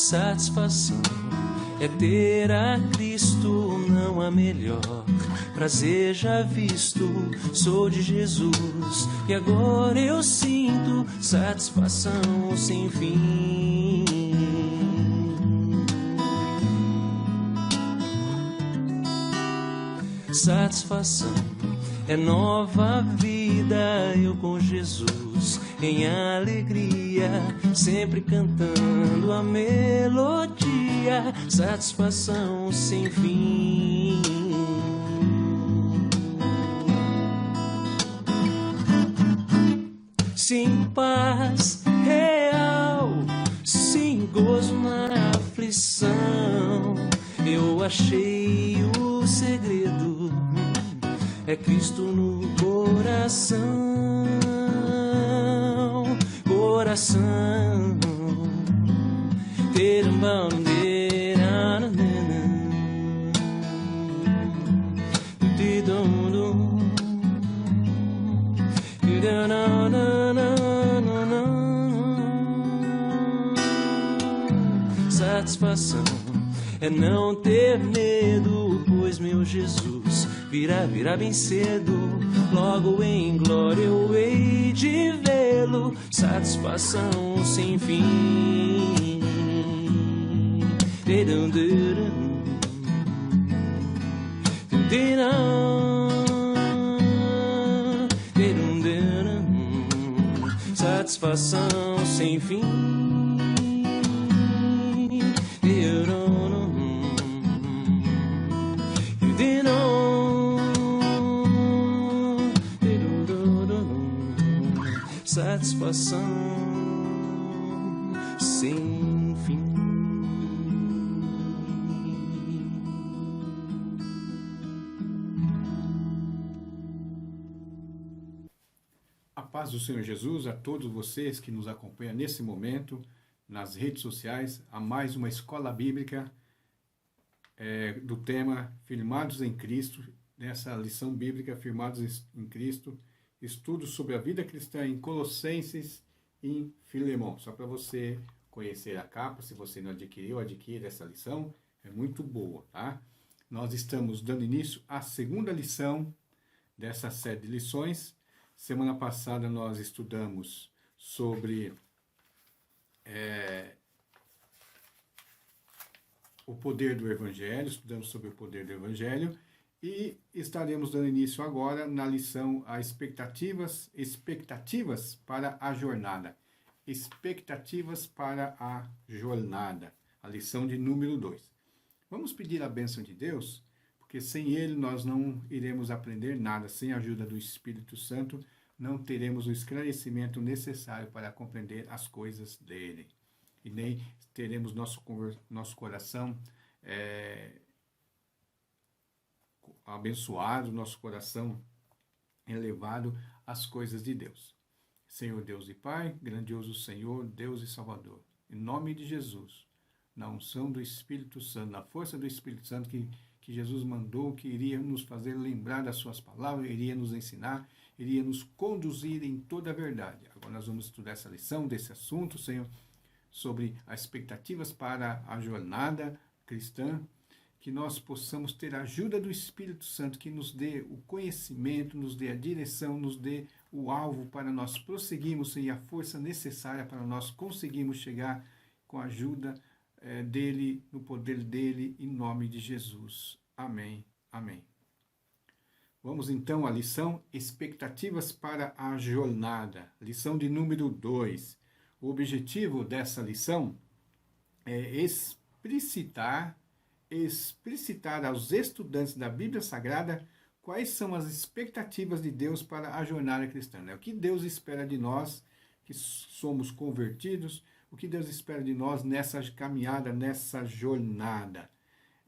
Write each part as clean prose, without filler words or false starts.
satisfação é ter a Cristo, não há melhor prazer já visto. Sou de Jesus e agora eu sinto satisfação sem fim. Satisfação é nova vida, eu com Jesus em alegria, sempre cantando a melodia, satisfação sem fim. Sim, paz real, sim, gozo na aflição, eu achei o segredo, é Cristo no coração, coração. Ter um bandeira, satisfação é não ter medo, pois meu Jesus virá bem cedo, logo em glória eu hei de vê-lo, satisfação sem fim. Satisfação sem fim. Satisfação sem fim. A paz do Senhor Jesus a todos vocês que nos acompanham nesse momento nas redes sociais, a mais uma escola bíblica do tema Firmados em Cristo, nessa lição bíblica Firmados em Cristo, estudo sobre a vida cristã em Colossenses e em Filemão. Só para você conhecer a capa, se você não adquiriu, adquira essa lição, é muito boa, tá? Nós estamos dando início à segunda lição dessa série de lições. Semana passada nós estudamos sobre o poder do Evangelho, estudamos sobre o poder do Evangelho, e estaremos dando início agora na lição expectativas para a jornada. Expectativas para a jornada, a lição de número 2. Vamos pedir a bênção de Deus, porque sem Ele nós não iremos aprender nada, sem a ajuda do Espírito Santo não teremos o esclarecimento necessário para compreender as coisas dEle. E nem teremos nosso coração abençoado, nosso coração elevado às coisas de Deus. Senhor Deus e Pai, grandioso Senhor, Deus e Salvador, em nome de Jesus, na unção do Espírito Santo, na força do Espírito Santo que Jesus mandou, que iria nos fazer lembrar das suas palavras, iria nos ensinar, iria nos conduzir em toda a verdade. Agora nós vamos estudar essa lição, desse assunto, Senhor, sobre as expectativas para a jornada cristã, que nós possamos ter a ajuda do Espírito Santo, que nos dê o conhecimento, nos dê a direção, nos dê o alvo para nós prosseguirmos e a força necessária para nós conseguirmos chegar com a ajuda dEle, no poder dEle, em nome de Jesus. Amém. Amém. Vamos então à lição Expectativas para a jornada, lição de número 2. O objetivo dessa lição é explicitar aos estudantes da Bíblia Sagrada quais são as expectativas de Deus para a jornada cristã. O que Deus espera de nós que somos convertidos, o que Deus espera de nós nessa caminhada, nessa jornada.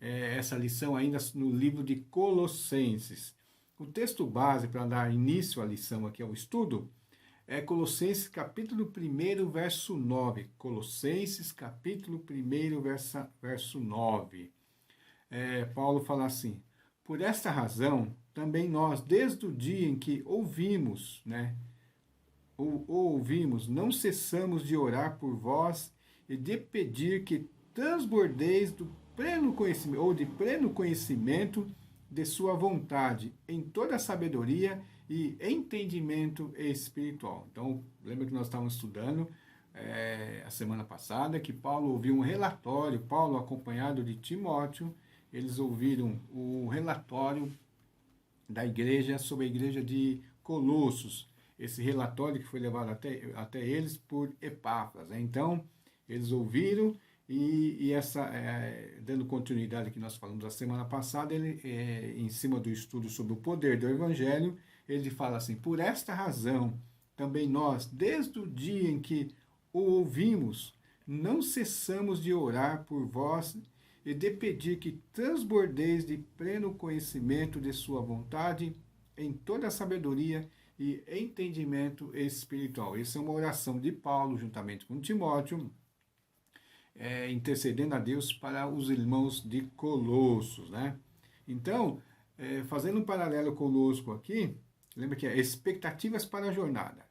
Essa lição ainda no livro de Colossenses. O texto base para dar início à lição aqui ao estudo é Colossenses capítulo 1, verso 9. Colossenses capítulo 1, verso 9. Paulo fala assim: por esta razão, também nós, desde o dia em que ouvimos, não cessamos de orar por vós e de pedir que transbordeis do pleno conhecimento, ou de pleno conhecimento de sua vontade, em toda a sabedoria e entendimento espiritual. Então, lembra que nós estávamos estudando a semana passada, que Paulo ouviu um relatório, Paulo acompanhado de Timóteo, eles ouviram o relatório da igreja sobre a igreja de Colossos, esse relatório que foi levado até eles por Epáfras. Então, eles ouviram e dando continuidade ao que nós falamos a semana passada, ele, em cima do estudo sobre o poder do Evangelho, ele fala assim: por esta razão, também nós, desde o dia em que o ouvimos, não cessamos de orar por vós e de pedir que transbordeis de pleno conhecimento de sua vontade em toda a sabedoria e entendimento espiritual. Essa é uma oração de Paulo, juntamente com Timóteo, intercedendo a Deus para os irmãos de Colossos, né? Então, fazendo um paralelo conosco aqui, lembra que é expectativas para a jornada.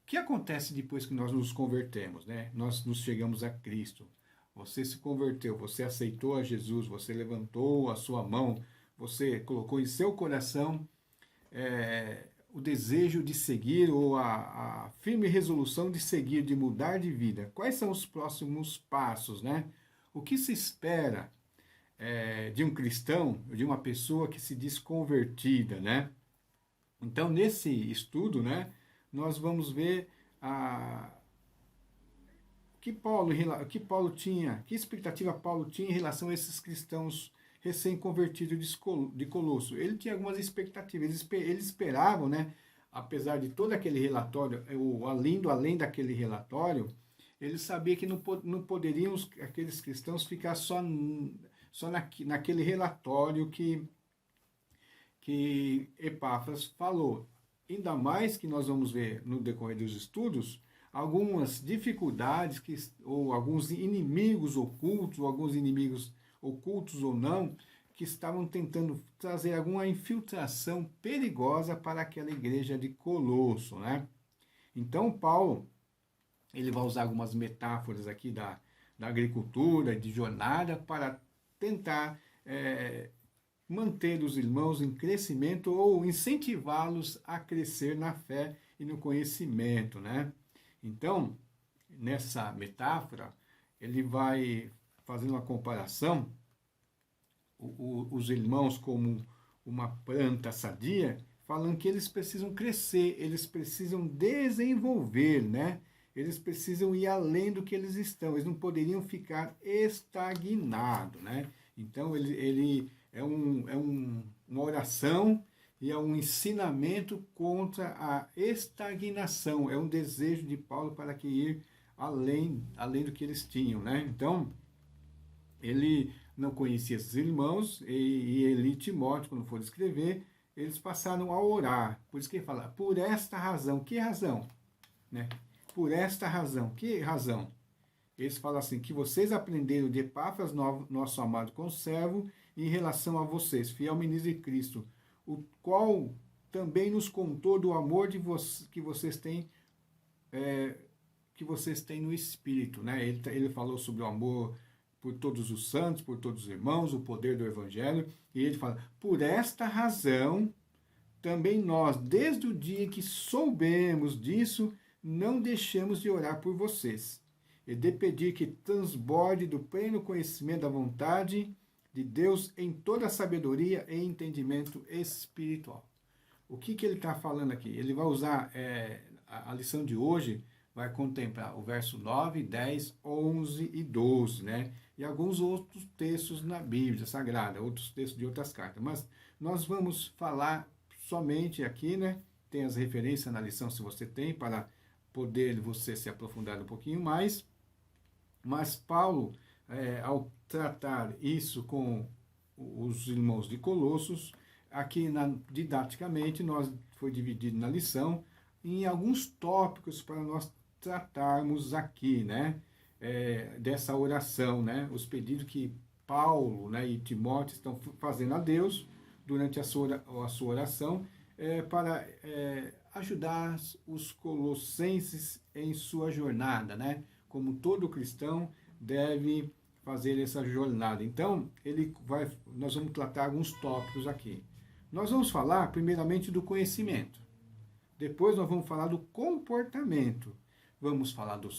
O que acontece depois que nós nos convertemos, né? Nós nos chegamos a Cristo. Você se converteu, você aceitou a Jesus, você levantou a sua mão, você colocou em seu coração o desejo de seguir, ou a firme resolução de seguir, de mudar de vida. Quais são os próximos passos, né? O que se espera de um cristão, de uma pessoa que se diz convertida, né? Então, nesse estudo, né, nós vamos ver que que expectativa Paulo tinha em relação a esses cristãos recém-convertidos de Colosso. Ele tinha algumas expectativas, eles esperavam, né, apesar de todo aquele relatório, além daquele relatório, ele sabia que não poderiam aqueles cristãos ficar só naquele relatório que Epáfras falou. Ainda mais que nós vamos ver no decorrer dos estudos algumas dificuldades ou alguns inimigos ocultos, ou alguns inimigos ocultos ou não, que estavam tentando trazer alguma infiltração perigosa para aquela igreja de Colosso, né? Então, Paulo, ele vai usar algumas metáforas aqui da agricultura, de jornada, para tentar manter os irmãos em crescimento ou incentivá-los a crescer na fé e no conhecimento, né? Então, nessa metáfora, ele vai fazendo uma comparação, os irmãos como uma planta sadia, falando que eles precisam crescer, eles precisam desenvolver, né? Eles precisam ir além do que eles estão, eles não poderiam ficar estagnados, né? Então, ele uma oração e é um ensinamento contra a estagnação, é um desejo de Paulo para que ir além do que eles tinham, né? Então, ele não conhecia esses irmãos, e ele e Timóteo, quando for escrever, eles passaram a orar. Por isso que ele fala, por esta razão. Que razão? Né? Por esta razão. Que razão? Eles falam assim, que vocês aprenderam de Epáfras, nosso amado conservo, em relação a vocês, fiel ministro de Cristo, o qual também nos contou do amor que vocês têm no Espírito, né? Ele falou sobre o amor por todos os santos, por todos os irmãos, o poder do Evangelho, e ele fala, por esta razão, também nós, desde o dia que soubemos disso, não deixamos de orar por vocês, e de pedir que transborde do pleno conhecimento da vontade de Deus em toda a sabedoria e entendimento espiritual. O que ele está falando aqui? Ele vai usar, a lição de hoje vai contemplar o verso 9, 10, 11 e 12, né? E alguns outros textos na Bíblia Sagrada, outros textos de outras cartas. Mas nós vamos falar somente aqui, né? Tem as referências na lição, se você tem, para poder você se aprofundar um pouquinho mais. Mas Paulo, ao tratar isso com os irmãos de Colossos, aqui didaticamente foi dividido na lição em alguns tópicos para nós tratarmos aqui, né? Dessa oração, né? Os pedidos que Paulo, né, e Timóteo estão fazendo a Deus durante a sua oração para ajudar os colossenses em sua jornada, né? Como todo cristão deve fazer essa jornada. Então, nós vamos tratar alguns tópicos aqui. Nós vamos falar, primeiramente, do conhecimento. Depois nós vamos falar do comportamento. Vamos falar do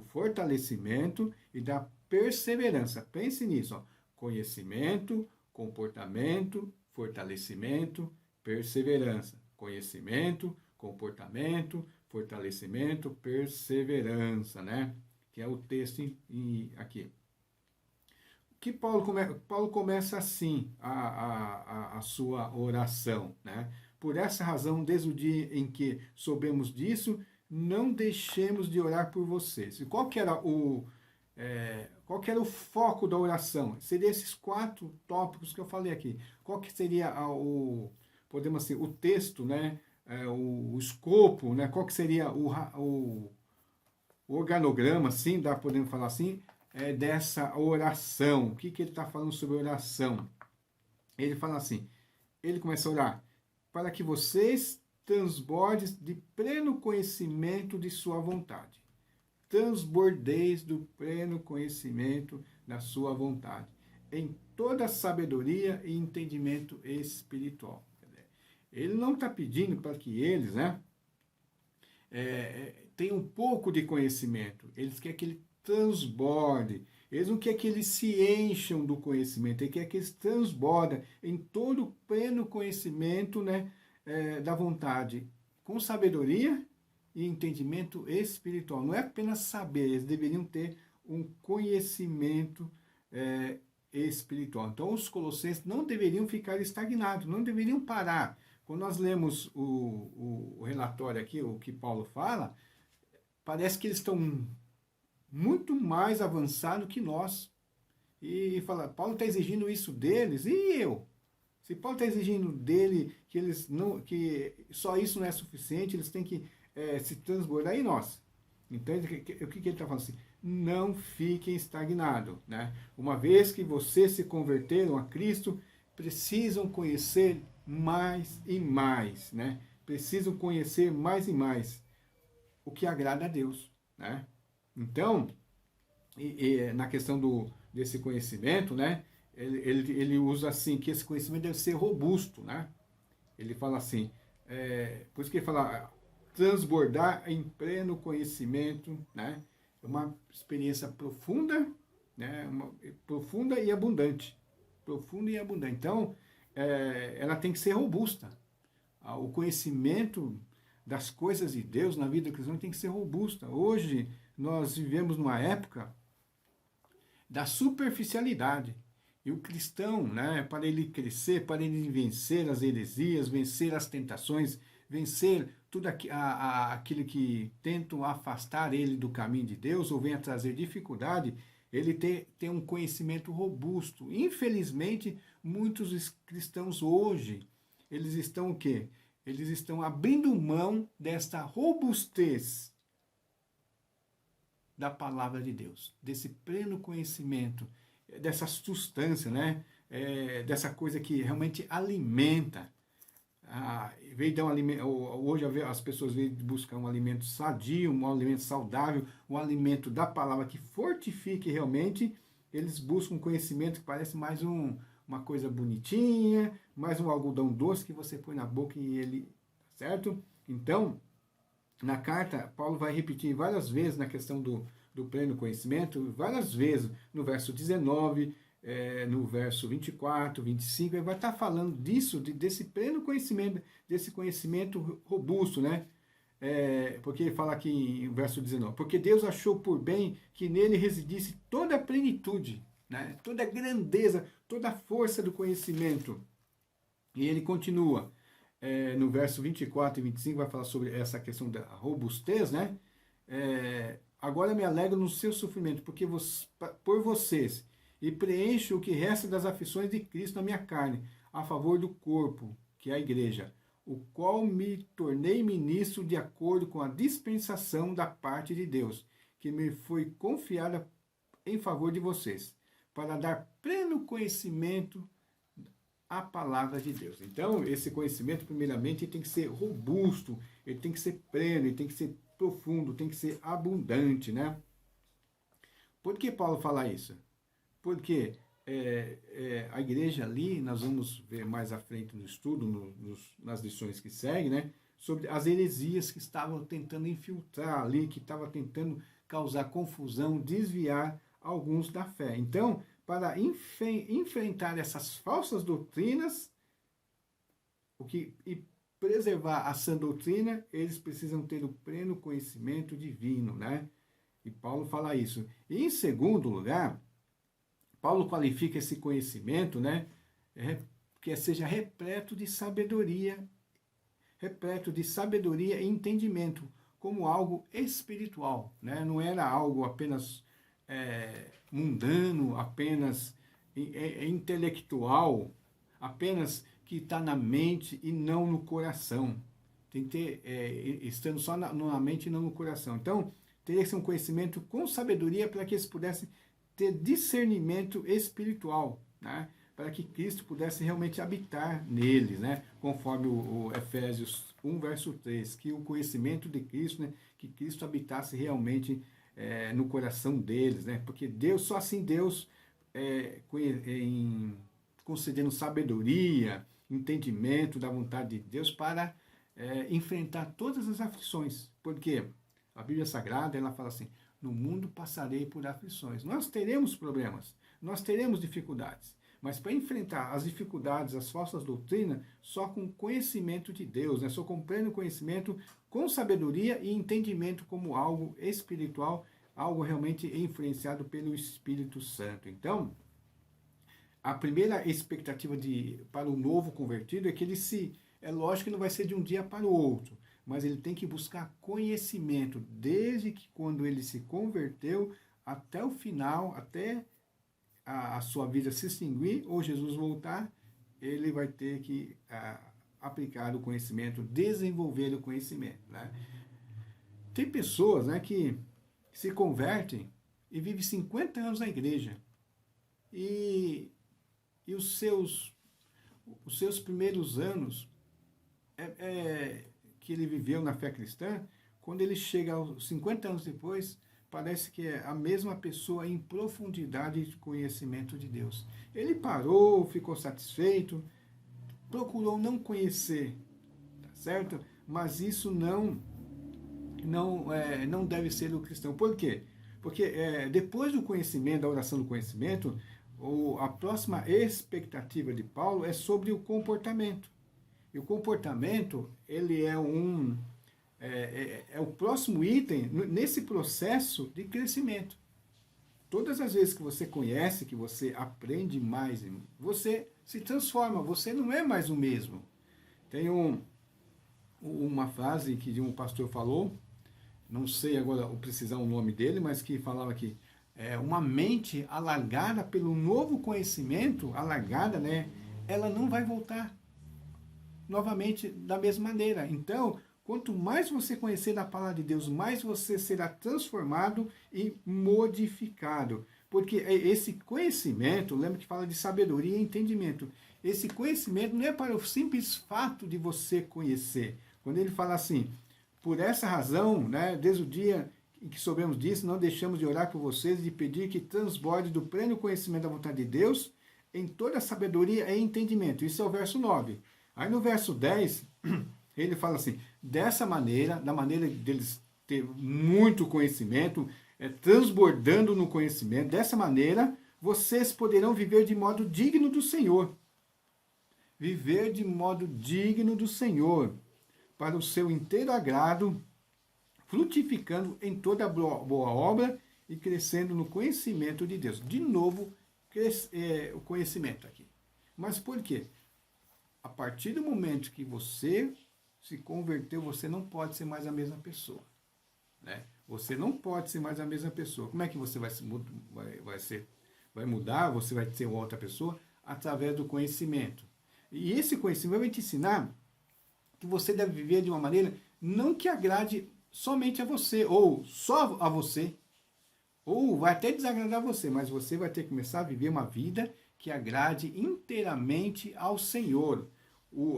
fortalecimento e da perseverança. Pense nisso, ó. Conhecimento, comportamento, fortalecimento, perseverança. Conhecimento, comportamento, fortalecimento, perseverança, né? Que é o texto aqui. Que Paulo começa assim a sua oração, né? Por essa razão, desde o dia em que soubemos disso, não deixemos de orar por vocês. E qual que era o foco da oração? Seria esses 4 tópicos que eu falei aqui. Qual que seria podemos assim, o texto, né? O escopo, né? Qual que seria o organograma, assim, podemos falar assim, dessa oração? O que ele está falando sobre oração? Ele fala assim, ele começa a orar, para que vocês transbordem de pleno conhecimento de sua vontade. Transbordeis do pleno conhecimento da sua vontade, em toda sabedoria e entendimento espiritual. Ele não está pedindo para que eles, né, tenham um pouco de conhecimento. Eles querem que ele transborde. Eles não querem que eles se encham do conhecimento, eles querem que eles transbordem em todo o pleno conhecimento, né, da vontade, com sabedoria e entendimento espiritual. Não é apenas saber, eles deveriam ter um conhecimento espiritual. Então, os colossenses não deveriam ficar estagnados, não deveriam parar. Quando nós lemos o relatório aqui, o que Paulo fala, parece que eles estão muito mais avançados que nós. E fala, Paulo está exigindo isso deles, e eu? Se Paulo está exigindo dele que só isso não é suficiente, eles têm que se transbordar, e nós? Então, o que ele está falando assim? Não fiquem estagnados, né? Uma vez que vocês se converteram a Cristo, precisam conhecer mais e mais, né? Precisam conhecer mais e mais o que agrada a Deus, né? Então, na questão desse conhecimento, né? Ele usa assim, que esse conhecimento deve ser robusto, né? Ele fala assim, por isso que ele fala transbordar em pleno conhecimento, né? Uma experiência profunda, né? Profunda e abundante. Profunda e abundante. Então, ela tem que ser robusta. O conhecimento das coisas de Deus na vida cristã tem que ser robusta. Hoje, nós vivemos numa época da superficialidade. E o cristão, né, para ele crescer, para ele vencer as heresias, vencer as tentações, vencer tudo aquilo que tentam afastar ele do caminho de Deus ou venha trazer dificuldade, ele tem um conhecimento robusto. Infelizmente, muitos cristãos hoje, eles estão o quê? Eles estão abrindo mão desta robustez da palavra de Deus, desse pleno conhecimento, dessa substância, né? Dessa coisa que realmente alimenta. Hoje as pessoas vêm buscar um alimento sadio, um alimento saudável, um alimento da palavra que fortifique realmente. Eles buscam um conhecimento que parece mais uma coisa bonitinha, mais um algodão doce que você põe na boca e ele... Certo? Então, na carta, Paulo vai repetir várias vezes na questão do pleno conhecimento, várias vezes, no verso 19, no verso 24, 25, ele vai estar falando desse pleno conhecimento, desse conhecimento robusto, né? Porque ele fala aqui no verso 19, porque Deus achou por bem que nele residisse toda a plenitude, né? Toda a grandeza, toda a força do conhecimento. E ele continua, no verso 24 e 25, vai falar sobre essa questão da robustez, né? Agora me alegro no seu sofrimento, porque por vocês, e preencho o que resta das aflições de Cristo na minha carne, a favor do corpo, que é a igreja, o qual me tornei ministro de acordo com a dispensação da parte de Deus, que me foi confiada em favor de vocês, para dar pleno conhecimento à palavra de Deus. Então, esse conhecimento, primeiramente, ele tem que ser robusto, ele tem que ser pleno, ele tem que ser profundo, tem que ser abundante, né? Por que Paulo fala isso? Porque a igreja ali, nós vamos ver mais à frente no estudo, nas lições que seguem, né? Sobre as heresias que estavam tentando infiltrar ali, que estavam tentando causar confusão, desviar alguns da fé. Então, para enfrentar essas falsas doutrinas, e preservar a sã doutrina, eles precisam ter o pleno conhecimento divino, né? E Paulo fala isso. E em segundo lugar, Paulo qualifica esse conhecimento, né? Que seja repleto de sabedoria e entendimento, como algo espiritual, né? Não era algo apenas mundano, apenas intelectual, apenas que está na mente e não no coração. Tem que ter, estando só na mente e não no coração. Então, teria que ser um conhecimento com sabedoria para que eles pudessem ter discernimento espiritual, né? Para que Cristo pudesse realmente habitar neles, né? Conforme o Efésios 1, verso 3, que o conhecimento de Cristo, né? Que Cristo habitasse realmente no coração deles, né? Porque Deus, só assim Deus, concedendo sabedoria, entendimento da vontade de Deus para enfrentar todas as aflições. Porque a Bíblia Sagrada, ela fala assim, no mundo passarei por aflições. Nós teremos problemas, nós teremos dificuldades, mas para enfrentar as dificuldades, as falsas doutrinas, só com conhecimento de Deus, né? Só com pleno conhecimento, com sabedoria e entendimento como algo espiritual, algo realmente influenciado pelo Espírito Santo. Então, a primeira expectativa para o novo convertido é que é lógico que não vai ser de um dia para o outro, mas ele tem que buscar conhecimento desde que quando ele se converteu até o final, até a sua vida se extinguir ou Jesus voltar, ele vai ter que aplicar o conhecimento, desenvolver o conhecimento, né? Tem pessoas, né, que se convertem e vivem 50 anos na igreja e os seus primeiros anos que ele viveu na fé cristã, quando ele chega aos 50 anos depois, parece que é a mesma pessoa em profundidade de conhecimento de Deus. Ele parou, ficou satisfeito, procurou não conhecer, tá certo? Mas isso não deve ser o cristão. Por quê? Porque depois do conhecimento, da oração do conhecimento, a próxima expectativa de Paulo é sobre o comportamento. E o comportamento, ele é o próximo item nesse processo de crescimento. Todas as vezes que você conhece, que você aprende mais, você se transforma, você não é mais o mesmo. Tem uma frase que um pastor falou, não sei agora precisar o nome dele, mas que falava que uma mente alargada pelo novo conhecimento, alargada, né, ela não vai voltar novamente da mesma maneira. Então, quanto mais você conhecer da palavra de Deus, mais você será transformado e modificado. Porque esse conhecimento, lembra que fala de sabedoria e entendimento. Esse conhecimento não é para o simples fato de você conhecer. Quando ele fala assim, por essa razão, né, desde o dia em que soubemos disso, não deixamos de orar por vocês e de pedir que transborde do pleno conhecimento da vontade de Deus em toda sabedoria e entendimento. Isso é o verso 9. Aí no verso 10, ele fala assim, dessa maneira, da maneira deles ter muito conhecimento, transbordando no conhecimento, dessa maneira, vocês poderão viver de modo digno do Senhor. Viver de modo digno do Senhor, para o seu inteiro agrado, frutificando em toda boa obra e crescendo no conhecimento de Deus. De novo, o conhecimento aqui. Mas por quê? A partir do momento que você se converteu, você não pode ser mais a mesma pessoa, né? Você não pode ser mais a mesma pessoa. Como é que você vai mudar? Você vai ser outra pessoa? Através do conhecimento. E esse conhecimento vai te ensinar que você deve viver de uma maneira não que agrade somente a você, ou só a você, ou vai até desagradar você, mas você vai ter que começar a viver uma vida que agrade inteiramente ao Senhor.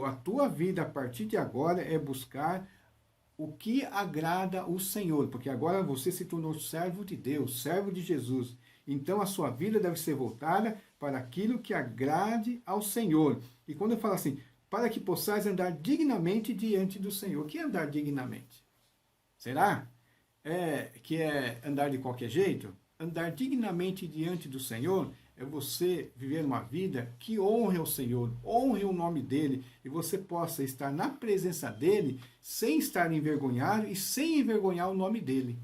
A tua vida a partir de agora é buscar o que agrada o Senhor, porque agora você se tornou servo de Deus, servo de Jesus. Então a sua vida deve ser voltada para aquilo que agrade ao Senhor. E quando eu falo assim, para que possais andar dignamente diante do Senhor. O que é andar dignamente? Será? Que é andar de qualquer jeito? Andar dignamente diante do Senhor é você viver uma vida que honre o Senhor, honre o nome dEle, e você possa estar na presença dEle sem estar envergonhado e sem envergonhar o nome dEle.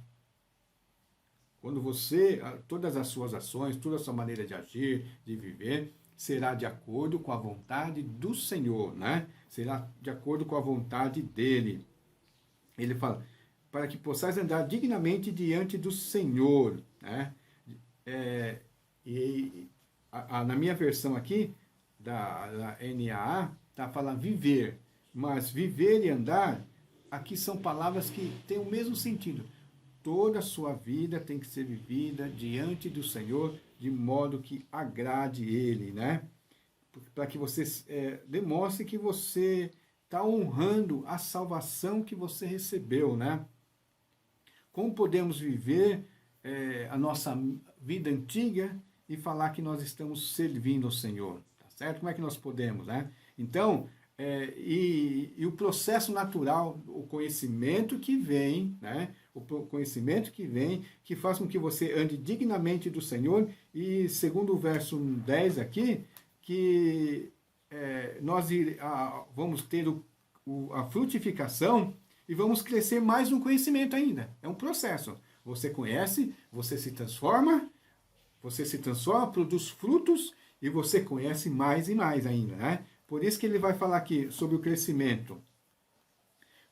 Quando você, todas as suas ações, toda a sua maneira de agir, de viver, será de acordo com a vontade do Senhor, né? Será de acordo com a vontade dEle. Ele fala, para que possais andar dignamente diante do Senhor, né? Na minha versão aqui, da NAA, está falando viver. Mas viver e andar, aqui são palavras que têm o mesmo sentido. Toda a sua vida tem que ser vivida diante do Senhor, de modo que agrade Ele, né? Para que você demonstre que você está honrando a salvação que você recebeu, né? Como podemos viver a nossa vida antiga e falar que nós estamos servindo ao Senhor, tá certo? Como é que nós podemos, né? Então, e o processo natural, o conhecimento que vem, né? O conhecimento que vem, que faz com que você ande dignamente do Senhor, e segundo o verso 10 aqui, que nós vamos ter a frutificação e vamos crescer mais no conhecimento ainda. É um processo. Você conhece, você se transforma, produz frutos e você conhece mais e mais ainda, né? Por isso que ele vai falar aqui sobre o crescimento.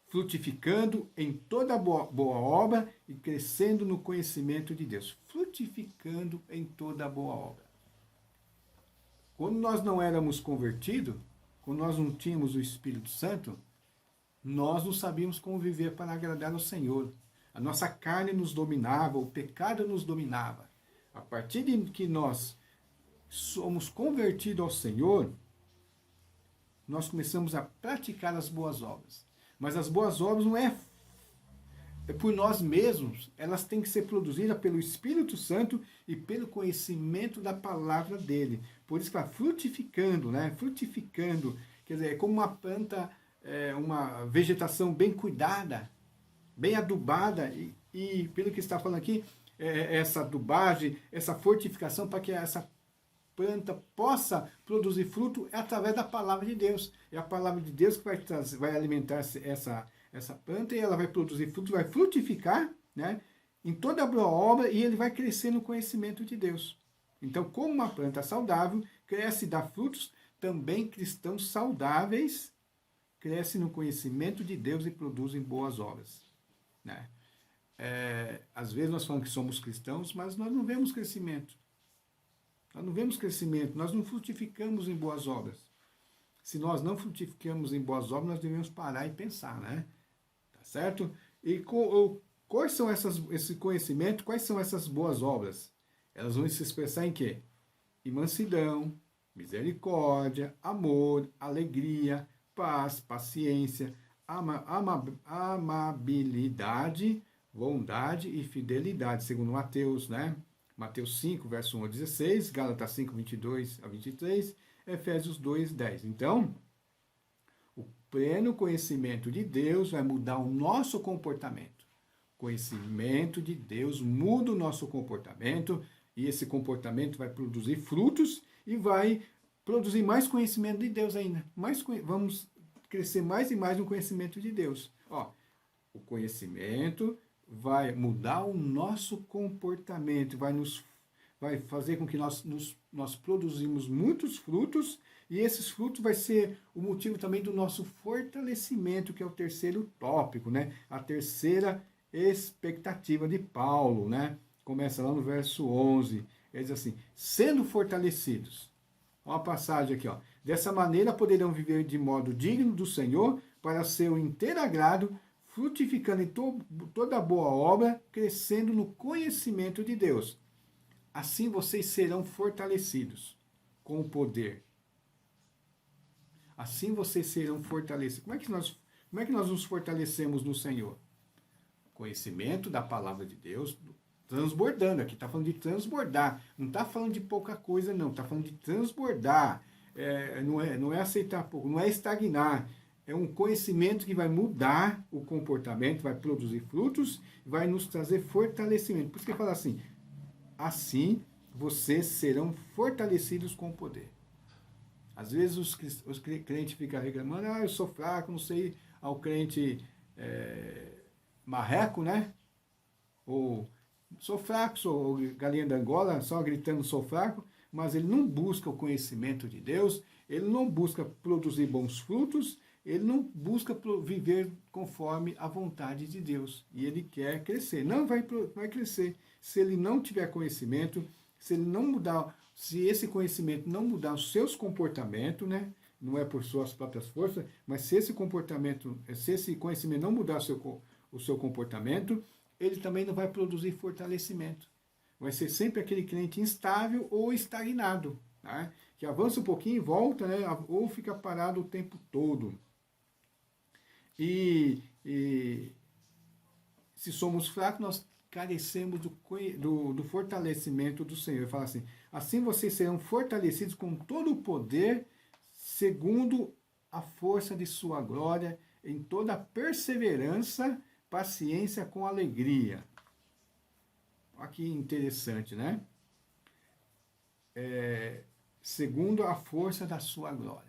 Frutificando em toda boa obra e crescendo no conhecimento de Deus. Frutificando em toda boa obra. Quando nós não éramos convertidos, quando nós não tínhamos o Espírito Santo, nós não sabíamos como viver para agradar ao Senhor. A nossa carne nos dominava, o pecado nos dominava. A partir de que nós somos convertidos ao Senhor, nós começamos a praticar as boas obras. Mas as boas obras não é por nós mesmos, elas têm que ser produzidas pelo Espírito Santo e pelo conhecimento da palavra dele. Por isso que está frutificando, né? Frutificando, quer dizer, é como uma planta, uma vegetação bem cuidada, bem adubada, e pelo que está falando aqui, essa adubagem, essa fortificação para que essa planta possa produzir fruto é através da palavra de Deus. É a palavra de Deus que vai alimentar essa planta, e ela vai produzir fruto, vai frutificar, né, em toda a boa obra, e ele vai crescer no conhecimento de Deus. Então, como uma planta saudável cresce e dá frutos, também cristãos saudáveis crescem no conhecimento de Deus e produzem boas obras, né? Às vezes nós falamos que somos cristãos, mas nós não vemos crescimento. Nós não vemos crescimento, nós não frutificamos em boas obras. Se nós não frutificamos em boas obras, nós devemos parar e pensar, né? Tá certo? E quais são esse conhecimento, quais são essas boas obras? Elas vão se expressar em quê? Em mansidão, misericórdia, amor, alegria, paz, paciência, amabilidade, bondade e fidelidade, segundo Mateus, né? Mateus 5, verso 1 a 16, Gálatas 5, 22 a 23, Efésios 2, 10. Então, o pleno conhecimento de Deus vai mudar o nosso comportamento. O conhecimento de Deus muda o nosso comportamento, e esse comportamento vai produzir frutos e vai produzir mais conhecimento de Deus ainda. Vamos crescer mais e mais no conhecimento de Deus. O conhecimento vai mudar o nosso comportamento, vai fazer com que nós produzimos muitos frutos, e esses frutos vai ser o motivo também do nosso fortalecimento, que é o terceiro tópico, né? A terceira expectativa de Paulo, né? Começa lá no verso 11, ele diz assim, sendo fortalecidos. Uma passagem aqui, dessa maneira poderão viver de modo digno do Senhor, para seu inteiro agrado, frutificando em toda boa obra, crescendo no conhecimento de Deus. Assim vocês serão fortalecidos com o poder. Assim vocês serão fortalecidos. Como é que nós nos fortalecemos no Senhor? Conhecimento da palavra de Deus, transbordando. Aqui está falando de transbordar. Não está falando de pouca coisa, não. Está falando de transbordar. Não é aceitar pouco, não é estagnar. É um conhecimento que vai mudar o comportamento, vai produzir frutos, vai nos trazer fortalecimento. Por isso que ele fala assim vocês serão fortalecidos com o poder. Às vezes os crentes ficam reclamando, eu sou fraco, não sei, ao crente marreco, né? Ou sou fraco, sou galinha da Angola, só gritando sou fraco, mas ele não busca o conhecimento de Deus, ele não busca produzir bons frutos, ele não busca viver conforme a vontade de Deus. E ele quer crescer. Não vai crescer. Se ele não tiver conhecimento, se ele não mudar, se esse conhecimento não mudar os seus comportamentos, né? Não é por suas próprias forças, mas se esse conhecimento não mudar o seu comportamento, ele também não vai produzir fortalecimento. Vai ser sempre aquele crente instável ou estagnado, né? Que avança um pouquinho e volta, né? Ou fica parado o tempo todo. E se somos fracos, nós carecemos do fortalecimento do Senhor. Ele fala assim vocês serão fortalecidos com todo o poder, segundo a força de sua glória, em toda perseverança, paciência com alegria. Olha que interessante, né? Segundo a força da sua glória.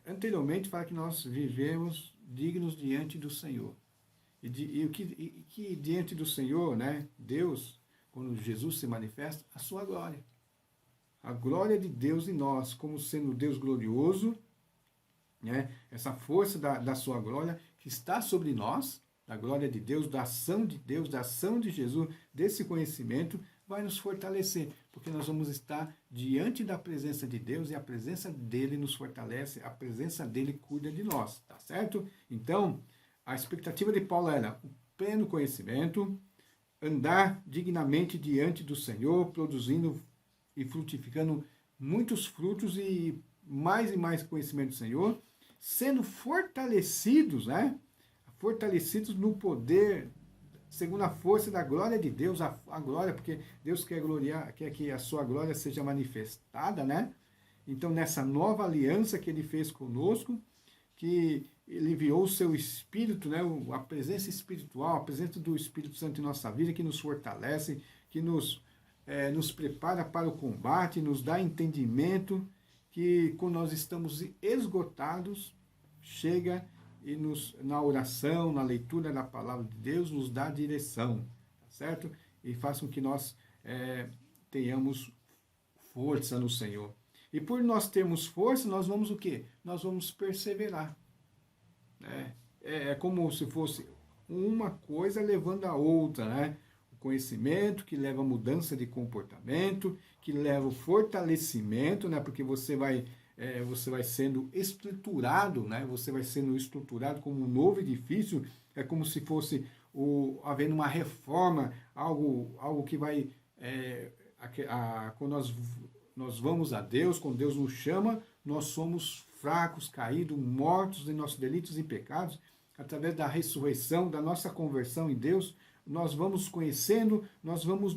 Anteriormente fala que nós vivemos dignos diante do Senhor. E que diante do Senhor, né, Deus, quando Jesus se manifesta, a sua glória. A glória de Deus em nós, como sendo Deus glorioso, né, essa força da sua glória que está sobre nós, da glória de Deus, da ação de Jesus, desse conhecimento, vai nos fortalecer, porque nós vamos estar diante da presença de Deus e a presença dele nos fortalece, a presença dele cuida de nós, tá certo? Então, a expectativa de Paulo era o pleno conhecimento, andar dignamente diante do Senhor, produzindo e frutificando muitos frutos e mais conhecimento do Senhor, sendo fortalecidos, né? Fortalecidos no poder, segundo a força da glória de Deus, a glória, porque Deus quer que a sua glória seja manifestada, né? Então, nessa nova aliança que ele fez conosco, que ele enviou o seu Espírito, né? A presença espiritual, a presença do Espírito Santo em nossa vida, que nos fortalece, que nos prepara para o combate, nos dá entendimento, que quando nós estamos esgotados, chega e na oração, na leitura da palavra de Deus, nos dá direção, tá certo? E faz com que nós tenhamos força no Senhor. E por nós termos força, nós vamos o quê? Nós vamos perseverar. É como se fosse uma coisa levando a outra, né? O conhecimento que leva a mudança de comportamento, que leva o fortalecimento, né? Porque você vai sendo estruturado, né? Você vai sendo estruturado como um novo edifício, é como se fosse havendo uma reforma, algo que vai... quando nós vamos a Deus, quando Deus nos chama, nós somos fracos, caídos, mortos em nossos delitos e pecados. Através da ressurreição, da nossa conversão em Deus, nós vamos conhecendo, nós vamos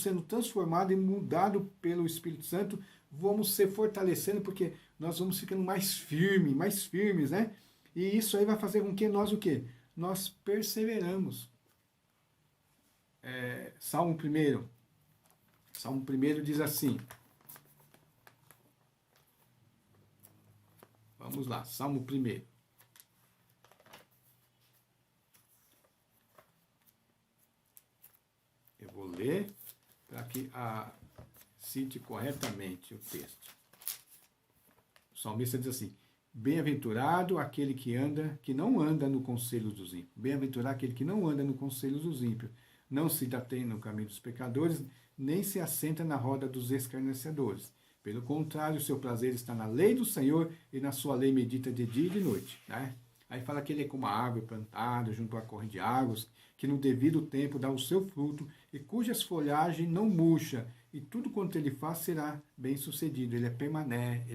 sendo transformados e mudados pelo Espírito Santo, vamos se fortalecendo, porque nós vamos ficando mais firmes, né? E isso aí vai fazer com que nós o quê? Nós perseveramos. Salmo 1 diz assim. Vamos lá, Salmo 1. Eu vou ler para que cite corretamente o texto. O salmista diz assim: bem-aventurado aquele que não anda no conselho dos ímpios. Bem-aventurado aquele que não anda no conselho dos ímpios. Não se detém no caminho dos pecadores, nem se assenta na roda dos escarnecedores. Pelo contrário, o seu prazer está na lei do Senhor e na sua lei medita de dia e de noite. Né? Aí fala que ele é como uma árvore plantada junto à corrente de águas, que no devido tempo dá o seu fruto e cujas folhagens não murcha, e tudo quanto ele faz será bem sucedido. Ele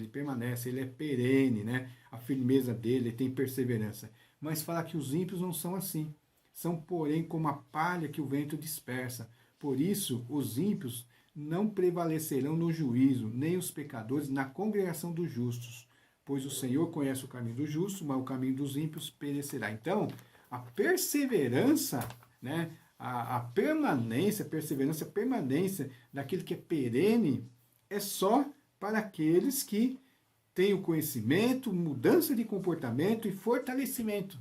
permanece, ele é perene, né? A firmeza dele, ele tem perseverança. Mas fala que os ímpios não são assim. são, porém, como a palha que o vento dispersa. Por isso, os ímpios não prevalecerão no juízo, nem os pecadores na congregação dos justos. Pois o Senhor conhece o caminho do justo, mas o caminho dos ímpios perecerá. Então, a perseverança, né, a permanência, permanência daquilo que é perene, é só para aqueles que têm o conhecimento, mudança de comportamento e fortalecimento.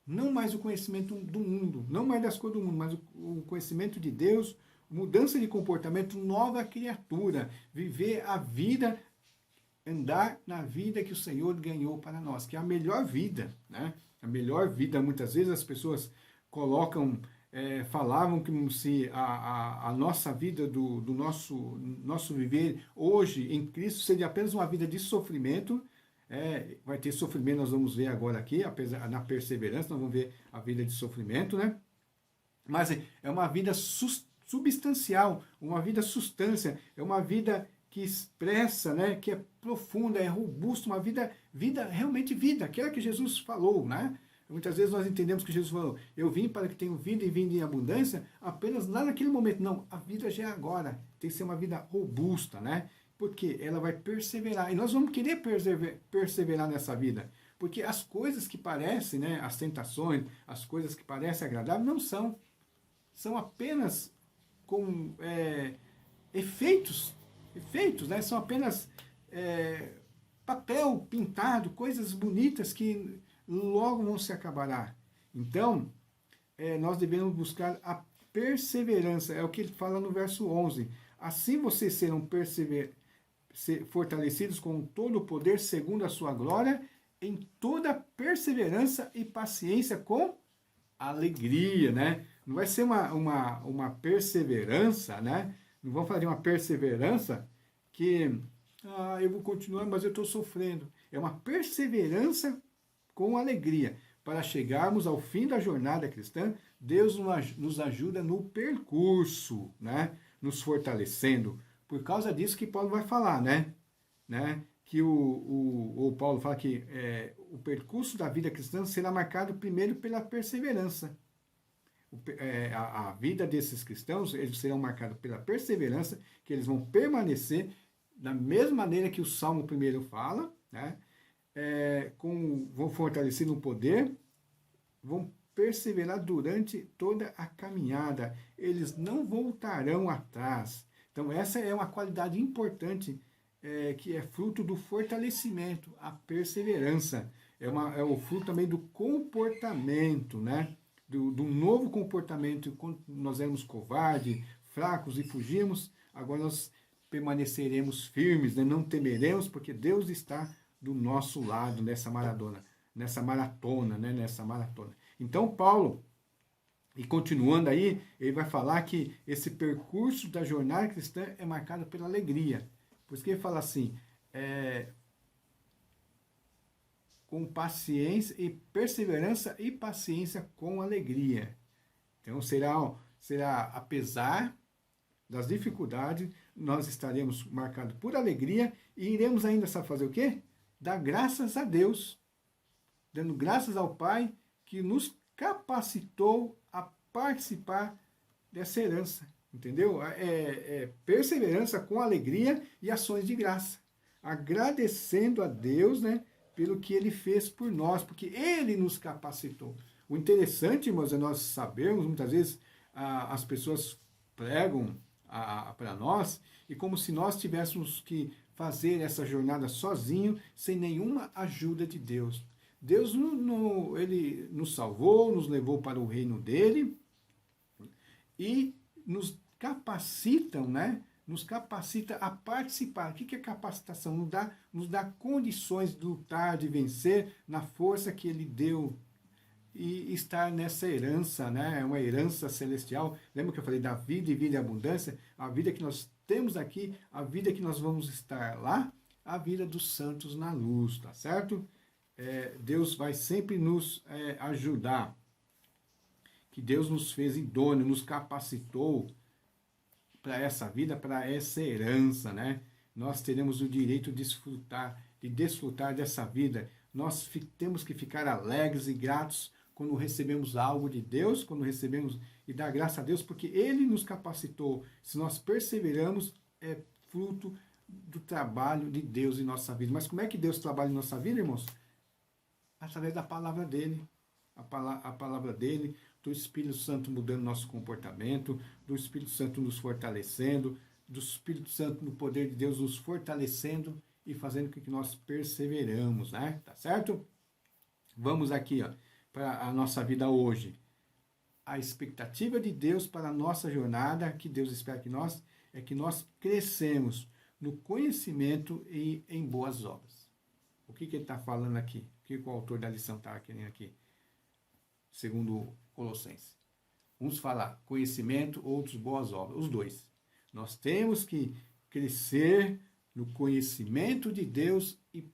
Não mais o conhecimento do mundo, não mais das coisas do mundo, mas o conhecimento de Deus, mudança de comportamento, nova criatura, viver a vida, andar na vida que o Senhor ganhou para nós, que é a melhor vida, né? A melhor vida, muitas vezes as pessoas colocam, falavam que se a nossa vida, do nosso viver hoje em Cristo seria apenas uma vida de sofrimento. Vai ter sofrimento, nós vamos ver agora aqui, apesar na perseverança, nós vamos ver a vida de sofrimento, né? Mas é uma vida substancial, uma vida substância, é uma vida que expressa, né, que é profunda, é robusta, uma vida realmente vida, aquela que Jesus falou, né? Muitas vezes nós entendemos que Jesus falou, eu vim para que tenham vida e vida em abundância, apenas lá naquele momento. Não, a vida já é agora, tem que ser uma vida robusta, né? Porque ela vai perseverar, e nós vamos querer perseverar nessa vida, porque as coisas que parecem, né, as tentações, as coisas que parecem agradáveis, não são apenas com efeitos, né? São apenas papel pintado, coisas bonitas que logo vão se acabará. Então, nós devemos buscar a perseverança, é o que ele fala no verso 11. Assim vocês serão fortalecidos com todo o poder segundo a sua glória, em toda perseverança e paciência com alegria, né? Não vai ser uma perseverança, né? Não vamos falar de uma perseverança que eu vou continuar, mas eu estou sofrendo. É uma perseverança com alegria. Para chegarmos ao fim da jornada cristã, Deus nos ajuda no percurso, né? Nos fortalecendo. Por causa disso que Paulo vai falar, né? Que o Paulo fala que o percurso da vida cristã será marcado primeiro pela perseverança. A vida desses cristãos, eles serão marcados pela perseverança, que eles vão permanecer da mesma maneira que o Salmo 1 fala, né? Vão fortalecer no poder, vão perseverar durante toda a caminhada, eles não voltarão atrás. Então essa é uma qualidade importante, que é fruto do fortalecimento, a perseverança. É o fruto também do comportamento, né? Do novo comportamento. Quando nós éramos covardes, fracos e fugimos, agora nós permaneceremos firmes, né? Não temeremos, porque Deus está do nosso lado nessa maratona, né? Nessa maratona. Então Paulo, e continuando aí, ele vai falar que esse percurso da jornada cristã é marcado pela alegria. Por isso que ele fala assim, com paciência e perseverança e paciência com alegria. Então será apesar das dificuldades, nós estaremos marcados por alegria e iremos ainda, sabe fazer o quê? Dar graças a Deus, dando graças ao Pai que nos capacitou a participar dessa herança, entendeu? Perseverança com alegria e ações de graça, agradecendo a Deus, né, pelo que Ele fez por nós, porque Ele nos capacitou. O interessante, irmãos, é nós sabermos, muitas vezes as pessoas pregam para nós, e como se nós tivéssemos que fazer essa jornada sozinho, sem nenhuma ajuda de Deus. Deus Ele nos salvou, nos levou para o reino dele e nos capacitam, né? Nos capacita a participar. O que é capacitação? Nos dá condições de lutar, de vencer na força que ele deu e estar nessa herança, né? Uma herança celestial. Lembra que eu falei da vida e vida em abundância? A vida que nós temos aqui, a vida que nós vamos estar lá, a vida dos santos na luz, tá certo? Deus vai sempre nos ajudar, que Deus nos fez idôneo, nos capacitou para essa vida, para essa herança, né? Nós teremos o direito de desfrutar dessa vida. Nós temos que ficar alegres e gratos quando recebemos algo de Deus, quando recebemos e dar graça a Deus, porque Ele nos capacitou. Se nós perseveramos, é fruto do trabalho de Deus em nossa vida. Mas como é que Deus trabalha em nossa vida, irmãos? Através da palavra dEle. A palavra dEle, do Espírito Santo mudando nosso comportamento, do Espírito Santo nos fortalecendo, do Espírito Santo no poder de Deus nos fortalecendo e fazendo com que nós perseveramos, né? Tá certo? Vamos aqui, ó, para a nossa vida hoje. A expectativa de Deus para a nossa jornada, que Deus espera que nós, é que nós crescemos no conhecimento e em boas obras. O que ele está falando aqui? O que o autor da lição está querendo aqui? Segundo Colossenses. Uns falam conhecimento, outros boas obras. Os dois. Nós temos que crescer no conhecimento de Deus e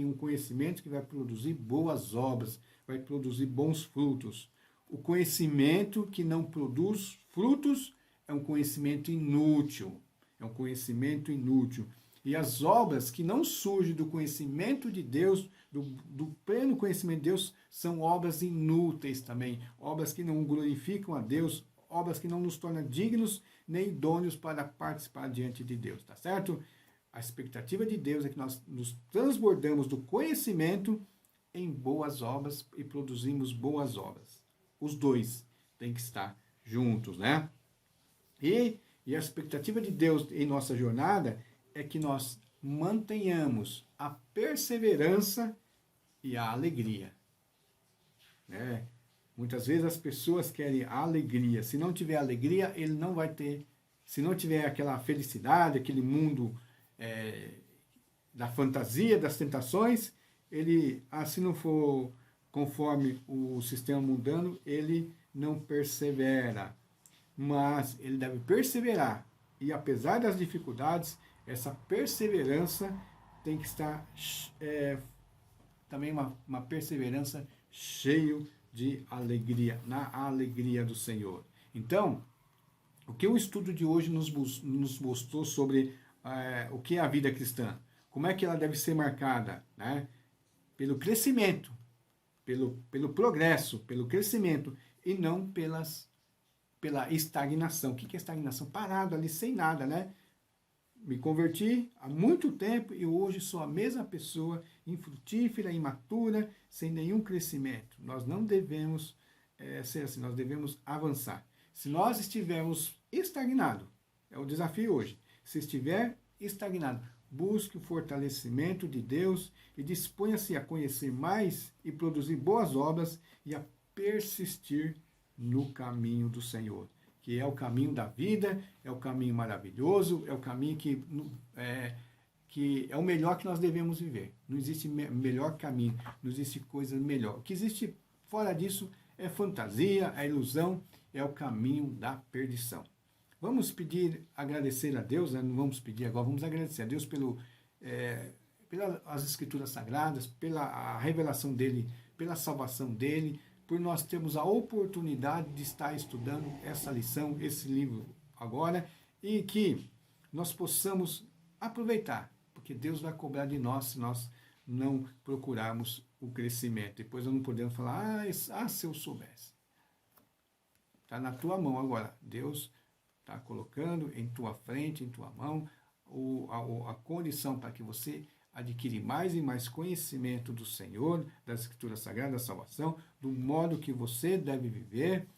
um conhecimento que vai produzir boas obras, vai produzir bons frutos. O conhecimento que não produz frutos é um conhecimento inútil. É um conhecimento inútil. E as obras que não surgem do conhecimento de Deus, do pleno conhecimento de Deus, são obras inúteis também. Obras que não glorificam a Deus, obras que não nos tornam dignos nem idôneos para participar diante de Deus, tá certo? A expectativa de Deus é que nós nos transbordamos do conhecimento em boas obras e produzimos boas obras. Os dois têm que estar juntos, né? E a expectativa de Deus em nossa jornada é que nós mantenhamos a perseverança e a alegria. Né? Muitas vezes as pessoas querem a alegria. Se não tiver alegria, ele não vai ter. Se não tiver aquela felicidade, aquele mundo da fantasia, das tentações, ele, se não for conforme o sistema mundano, ele não persevera. Mas ele deve perseverar. E apesar das dificuldades, essa perseverança tem que estar também uma perseverança cheio de alegria, na alegria do Senhor. Então, o que o estudo de hoje nos mostrou sobre o que é a vida cristã? Como é que ela deve ser marcada? Né? Pelo crescimento, pelo progresso, pelo crescimento, e não pela estagnação. O que é estagnação? Parado ali, sem nada, né? Me converti há muito tempo e hoje sou a mesma pessoa, infrutífera, imatura, sem nenhum crescimento. Nós não devemos ser assim, nós devemos avançar. Se nós estivermos estagnados, é o desafio hoje, se estiver estagnado, busque o fortalecimento de Deus e disponha-se a conhecer mais e produzir boas obras e a persistir no caminho do Senhor, que é o caminho da vida, é o caminho maravilhoso, é o caminho que é o melhor que nós devemos viver. Não existe melhor caminho, não existe coisa melhor. O que existe fora disso é fantasia, é ilusão, é o caminho da perdição. Vamos agradecer a Deus, né? Não vamos pedir agora, vamos agradecer a Deus pelas Escrituras Sagradas, pela revelação dEle, pela salvação dEle, por nós termos a oportunidade de estar estudando essa lição, esse livro agora, e que nós possamos aproveitar, porque Deus vai cobrar de nós se nós não procurarmos o crescimento. Depois nós não podemos falar, se eu soubesse. Está na tua mão agora. Deus está colocando em tua frente, em tua mão, a condição para que você adquire mais e mais conhecimento do Senhor, das Escrituras Sagradas, da salvação, do modo que você deve viver,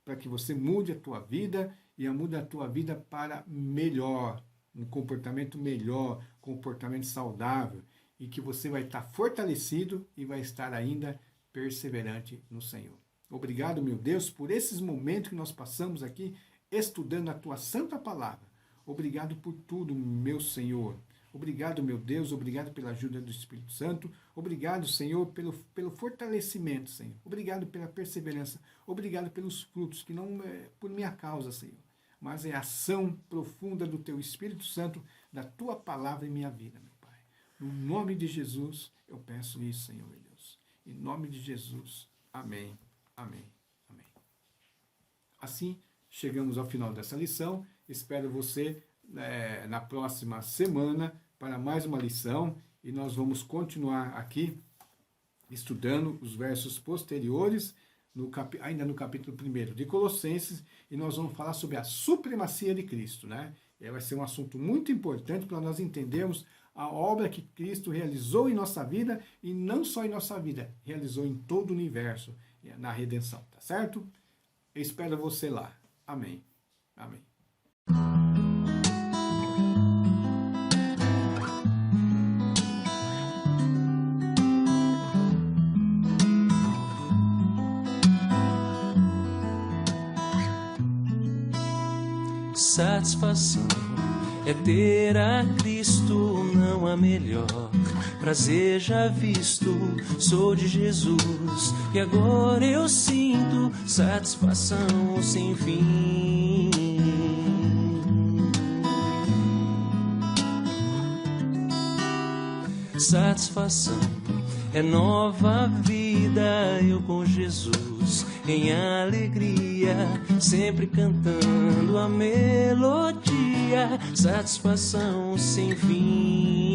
para que você mude a tua vida e mude a tua vida para melhor, um comportamento melhor, comportamento saudável, e que você vai estar fortalecido e vai estar ainda perseverante no Senhor. Obrigado, meu Deus, por esses momentos que nós passamos aqui estudando a tua santa palavra. Obrigado por tudo, meu Senhor. Obrigado, meu Deus, obrigado pela ajuda do Espírito Santo. Obrigado, Senhor, pelo fortalecimento, Senhor. Obrigado pela perseverança. Obrigado pelos frutos, que não é por minha causa, Senhor, mas é a ação profunda do teu Espírito Santo, da tua palavra em minha vida, meu Pai. No nome de Jesus, eu peço isso, Senhor, meu Deus. Em nome de Jesus. Amém, amém, amém. Assim, chegamos ao final dessa lição. Espero você na próxima semana para mais uma lição, e nós vamos continuar aqui estudando os versos posteriores ainda no capítulo 1 de Colossenses, e nós vamos falar sobre a supremacia de Cristo, né? Vai ser um assunto muito importante para nós entendermos a obra que Cristo realizou em nossa vida, e não só em nossa vida, realizou em todo o universo, na redenção, tá certo? Eu espero você lá. Amém. Amém. Satisfação é ter a Cristo, não há melhor. Prazer já visto, sou de Jesus, e agora eu sinto satisfação sem fim. Satisfação é nova vida, eu com Jesus em alegria, sempre cantando a melodia, satisfação sem fim.